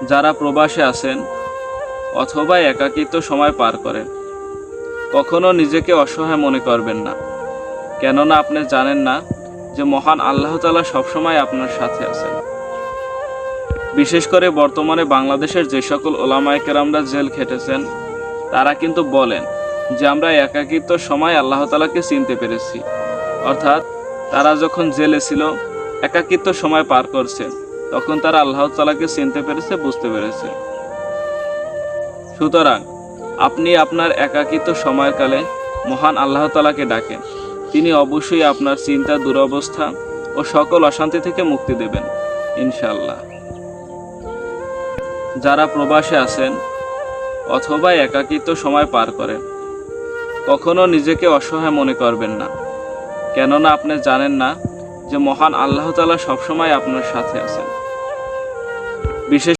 যারা প্রবাসে আছেন অথবা একাকিত্ব সময় পার করেন, কখনো নিজেকে অসহায় মনে করবেন না, কেননা আপনি জানেন না যে মহান আল্লাহ তাআলা সবসময় আপনার সাথে আছেন। বিশেষ করে বর্তমানে বাংলাদেশের যে সকল ওলামায়ে কেরামরা জেল খেটেছেন, তারা কিন্তু বলেন যে আমরা একাকিত্ব সময় আল্লাহ তাআলাকে চিনতে পেরেছি। অর্থাৎ তারা যখন জেলে ছিল, একাকিত্ব সময় পার করছে, তখন তারা আল্লাহ তাআলাকে চিনতে পেরেছে, বুঝতে পেরেছে। সুতরাং আপনি আপনার একাকিত্ব সময়কালে মহান আল্লাহ তাআলাকে ডাকেন, তিনি অবশ্যই আপনার চিন্তা, দুরবস্থা ও সকল অশান্তি থেকে মুক্তি দেবেন ইনশাআল্লাহ। যারা প্রবাসে আছেন অথবা একাকিত্ব সময় পার করেন, কখনো নিজেকে অসহায় মনে করবেন না, কেননা আপনি জানেন না যে মহান আল্লাহ তাআলা সবসময় আপনার সাথে আছেন। বিশেষ